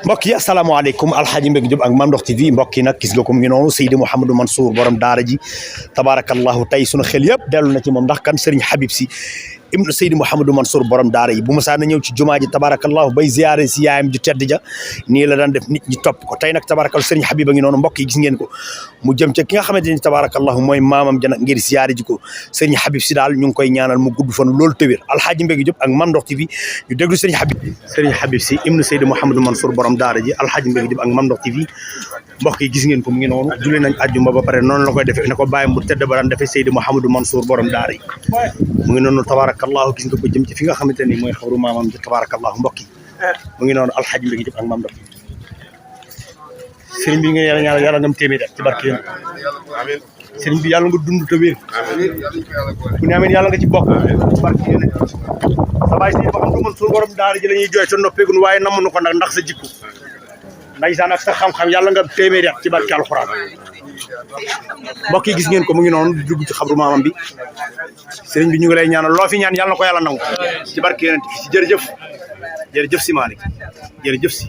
mbokk yi asalaamaaleykum alxaaji Mbégi Diop ak Mame Ndokh TV mbokk yi nag gis nga ko mu ngi noonu Seydi Mouhamadou Mansour borom daara ji tabarakallahu tey sunu xel yëpp dellu na ci moom ndax kan Serigne Habib Sy ibnu Seydi Mouhamadou Mansour borom daara yi bu ma saa na ñëw ci jumaa ji tabarakallahu bay ziyaare si yaayam ju tedd ja nii la daan def nit ñi topp ko tey nag tabarakallahu Serigne Habib a ngi noonu mbokk yi gis ngeen ko mu jëm ca ki nga xamante ni tabarakallahu mooy maamam ja nag ngir ziyaare ji ko Serigne Habib Sy daal ñu ngi koy ñaanal mu gudd fan loolu tëwér alxaaji Mbégi Diop ak Mame Ndokh TV ñu déglu Serigne Habib Sy ibnu Seydi Mouhamadou Mansour borom daara ji alxaaji Mbégi Diop ak Mame Ndokh TV mbokk yi gis ngeen ko mu ngi noonu julli nañ àjjuma ba pare noonu la koy defee ne ko bàyyam bu tedd ba daan defee Seydi Mouhamadou Mansour borom daara yi mu ngi noonu tabarakallahu gis nga ko jëm ci fi nga xamante ni mooy xabru maamam ji tabarakallahu mbokk yi mu ngi noonu alxaaji Mbégi Diop ak Mame Ndokh sëriñ bi nga ñaanal yàlla ngam téeméer ci barke yéen sëriñ bi yàlla nga dund te wér ku ne amiin yàlla nga ci bokk ci barke yéen sa baay Seydi Mouhamadou Mansour borom daara ji la ñuy jooy te noppeegun waaye namuñu ko nag ndax sa jikko ndaysaan ak sa xam-xam yàlla nga téeméer ci barke alxuraan mbokk yi gis ngeen ko mu ngi noonu dugg ci xabru maamam bi sëriñ bi ñu ngi lay ñaanal loo fi ñaan yàlla na ko yàlla nangu ci barke yéen ci jërëjëf si Malick jërëjëf si